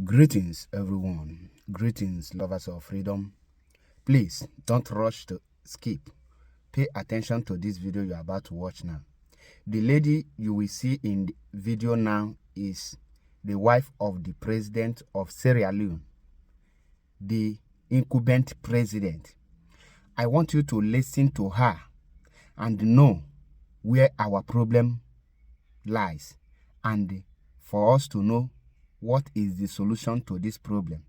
Greetings, everyone. Greetings, lovers of freedom. Please don't rush to skip. Pay attention to this video you're about to watch now. The lady you will see in the video now is the wife of the president of Sierra Leone, the incumbent president. I want you to listen to her and know where our problem lies, and for us to know what is the solution to this problem.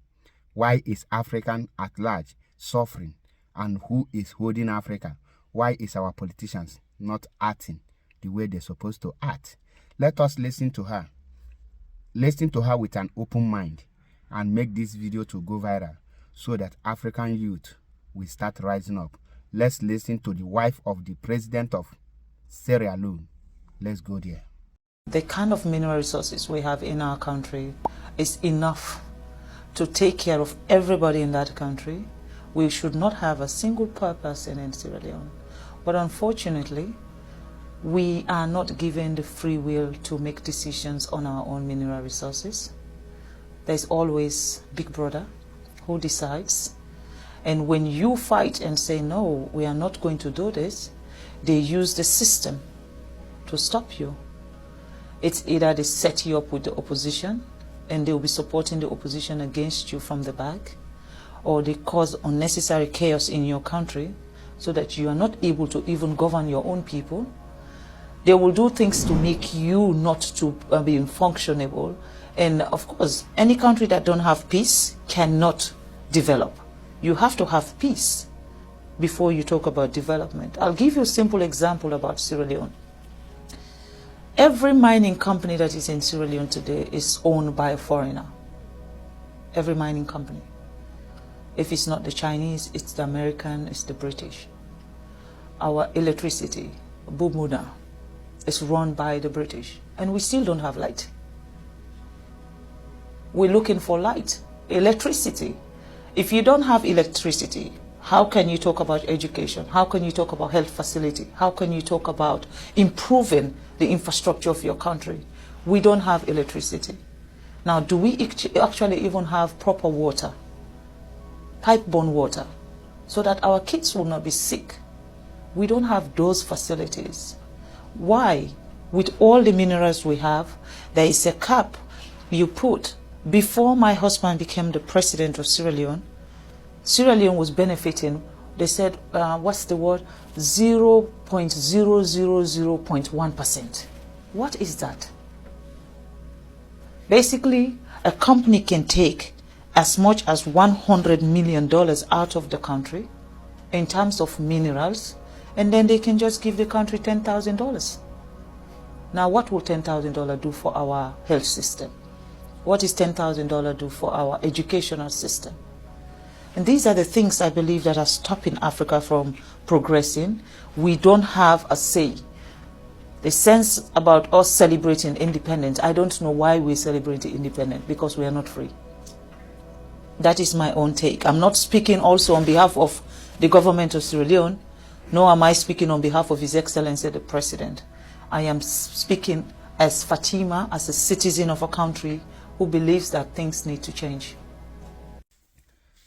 Why is African at large suffering, and who is holding Africa? Why is our politicians not acting the way they're supposed to act? Let us listen to her. Listen to her with an open mind and make this video to go viral so that African youth will start rising up. Let's listen to the wife of the president of Sierra Leone. Let's go there. The kind of mineral resources we have in our country is enough to take care of everybody in that country. We should not have a single poor person in Sierra Leone. But unfortunately, we are not given the free will to make decisions on our own mineral resources. There's always Big Brother who decides. And when you fight and say, no, we are not going to do this, they use the system to stop you. It's either they set you up with the opposition and they'll be supporting the opposition against you from the back, or they cause unnecessary chaos in your country so that you are not able to even govern your own people. They will do things to make you not to be functionable. And of course, any country that don't have peace cannot develop. You have to have peace before you talk about development. I'll give you a simple example about Sierra Leone. Every mining company that is in Sierra Leone today is owned by a foreigner. Every mining company. If it's not the Chinese, it's the American, it's the British. Our electricity, Bumuda, is run by the British, and we still don't have light. We're looking for light, electricity. If you don't have electricity, how can you talk about education? How can you talk about health facility? How can you talk about improving the infrastructure of your country? We don't have electricity. Now, do we actually even have proper water, pipe-borne water, so that our kids will not be sick? We don't have those facilities. Why? With all the minerals we have, there is a cap you put. Before my husband became the president of Sierra Leone was benefiting, they said, what's the word? 0.000.1%. What is that? Basically, a company can take as much as $100 million out of the country in terms of minerals, and then they can just give the country $10,000. Now, what will $10,000 do for our health system? What is $10,000 do for our educational system? And these are the things I believe that are stopping Africa from progressing. We don't have a say. The sense about us celebrating independence, I don't know why we celebrate independence, because we are not free. That is my own take. I'm not speaking also on behalf of the government of Sierra Leone, nor am I speaking on behalf of His Excellency the President. I am speaking as Fatima, as a citizen of a country who believes that things need to change.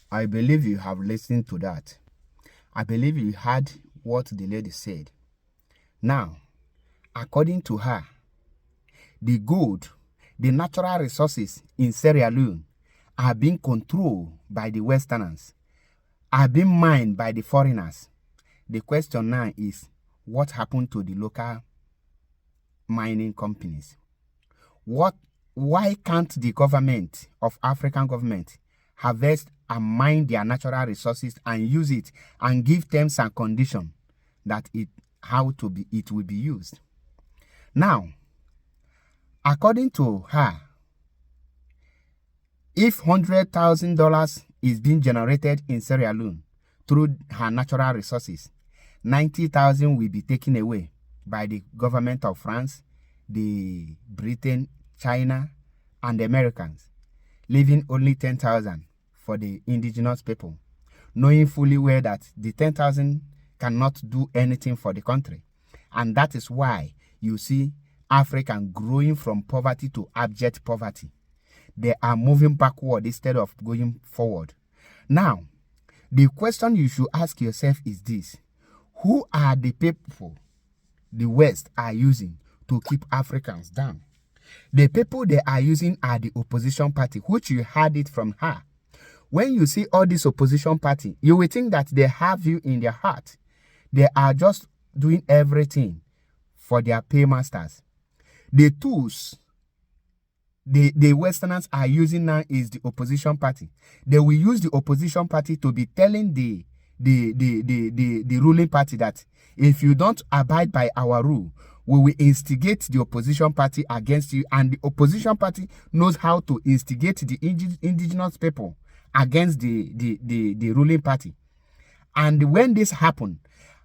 I believe you have listened to that. I believe you heard what the lady said. Now, according to her, the natural resources in Sierra Leone are being controlled by the Westerners, are being mined by the foreigners. The question now is, what happened to the local mining companies? Why can't the government of African government harvest and mine their natural resources and use it and give terms and conditions that it will be used? Now, according to her, if $100,000 is being generated in Sierra Leone through her natural resources, 90,000 will be taken away by the government of France, the Britain, China, and the Americans, leaving only 10,000 for the indigenous people, knowing fully well that the 10,000 cannot do anything for the country. And that is why you see African growing from poverty to abject poverty. they are moving backward instead of going forward. Now, the question you should ask yourself is this: who are the people the West are using to keep Africans down? The people they are using are the opposition party, which you heard it from her. When you see all this opposition party, you will think that they have you in their heart. They are just doing everything for their paymasters. The tools the Westerners are using now is the opposition party. They will use the opposition party to be telling the ruling party that if you don't abide by our rule, we will instigate the opposition party against you. And the opposition party knows how to instigate the indigenous people against the ruling party. And when this happens,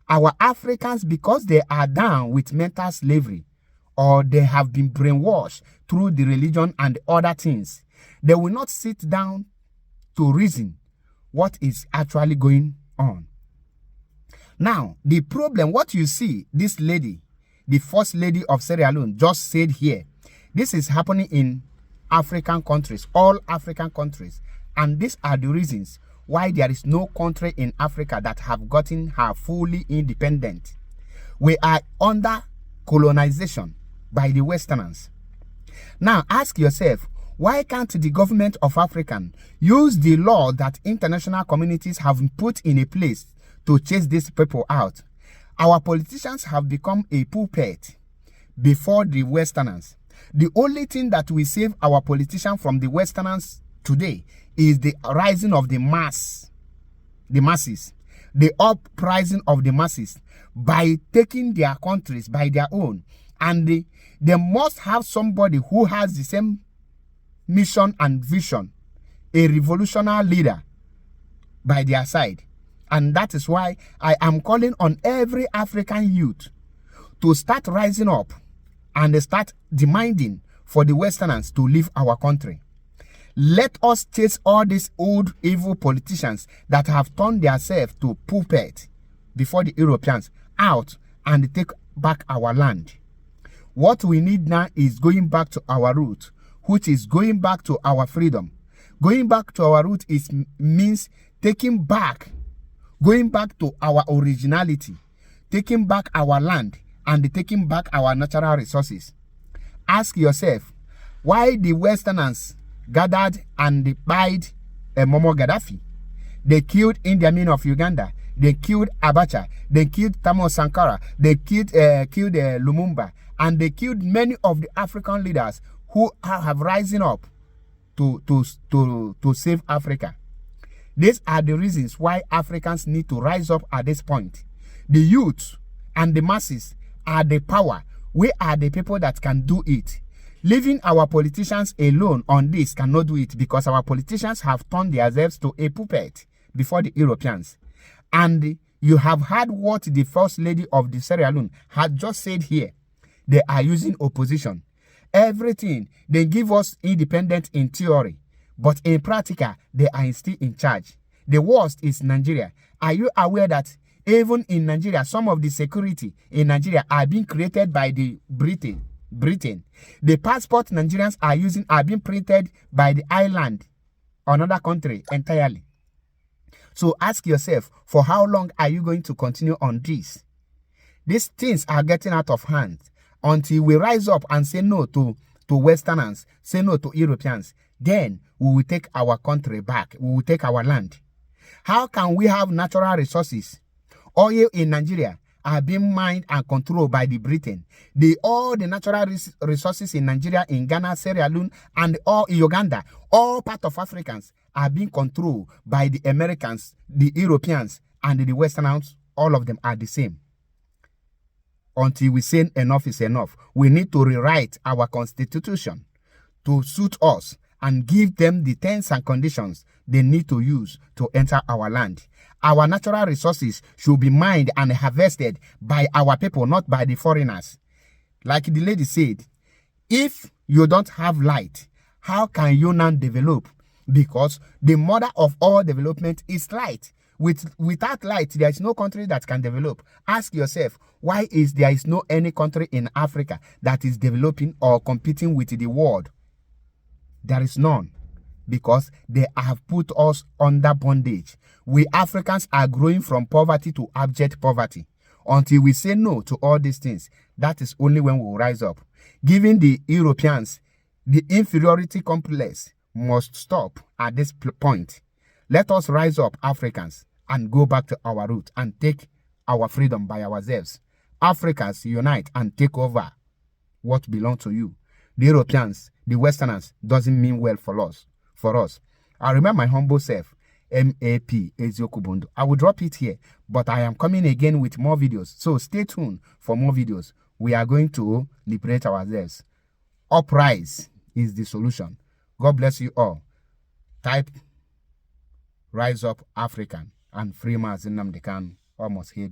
our Africans, because they are down with mental slavery, or they have been brainwashed through the religion and other things, they will not sit down to reason what is actually going on. Now, the problem, what you see, this lady, the first lady of Sierra Leone, just said here, this is happening in African countries, all African countries. And these are the reasons why there is no country in Africa that have gotten her fully independent. We are under colonization by the Westerners. Now ask yourself, why can't the government of Africa use the law that international communities have put in a place to chase these people out? Our politicians have become a puppet before the Westerners. The only thing that will save our politicians from the Westerners today is the rising of the masses, the uprising of the masses by taking their countries by their own. And they must have somebody who has the same mission and vision, a revolutionary leader by their side. And that is why I am calling on every African youth to start rising up and start demanding for the Westerners to leave our country. Let us chase all these old evil politicians that have turned themselves to puppet before the Europeans out and take back our land. What we need now is going back to our root, which is going back to our freedom. Going back to our root means taking back, going back to our originality, taking back our land and taking back our natural resources. Ask yourself, why the Westerners gathered and buyed Momo Gaddafi? They killed Idi Amin of Uganda. They killed Abacha. They killed Thomas Sankara. They killed Lumumba. And they killed many of the African leaders who have risen up to save Africa. These are the reasons why Africans need to rise up at this point. The youth and the masses are the power. We are the people that can do it. Leaving our politicians alone on this cannot do it, because our politicians have turned themselves to a puppet before the Europeans. And you have heard what the First Lady of the Sierra Leone had just said here. They are using opposition. Everything, they give us independence in theory, but in practical, they are still in charge. The worst is Nigeria. Are you aware that even in Nigeria, some of the security in Nigeria are being created by the Britain? The passport Nigerians are using are being printed by the island, another country entirely. So ask yourself, for how long are you going to continue on this? These things are getting out of hand. Until we rise up and say no to Westerners, say no to Europeans, then we will take our country back. We will take our land. How can we have natural resources? Oil in Nigeria are being mined and controlled by the Britain. All the natural resources in Nigeria, in Ghana, Sierra Leone, and all Uganda, all part of Africans are being controlled by the Americans, the Europeans, and the Westerners. All of them are the same. Until we say enough is enough, we need to rewrite our constitution to suit us and give them the terms and conditions they need to use to enter our land. Our natural resources should be mined and harvested by our people, not by the foreigners. Like the lady said, if you don't have light, how can you now develop? Because the mother of all development is light. Without light, there is no country that can develop. Ask yourself, why there is no any country in Africa that is developing or competing with the world? There is none, because they have put us under bondage. We Africans are growing from poverty to abject poverty. Until we say no to all these things, that is only when we will rise up. Giving the Europeans the inferiority complex must stop at this point. Let us rise up, Africans, and go back to our root and take our freedom by ourselves. Africans, unite and take over what belongs to you. The Europeans, the Westerners, doesn't mean well for us. I remember my humble self, MAP Eziokubundo. I will drop it here, but I am coming again with more videos. So stay tuned for more videos. We are going to liberate ourselves. Uprise is the solution. God bless you all. Type Rise Up African and free Mazi Nnamdi Kanu almost here.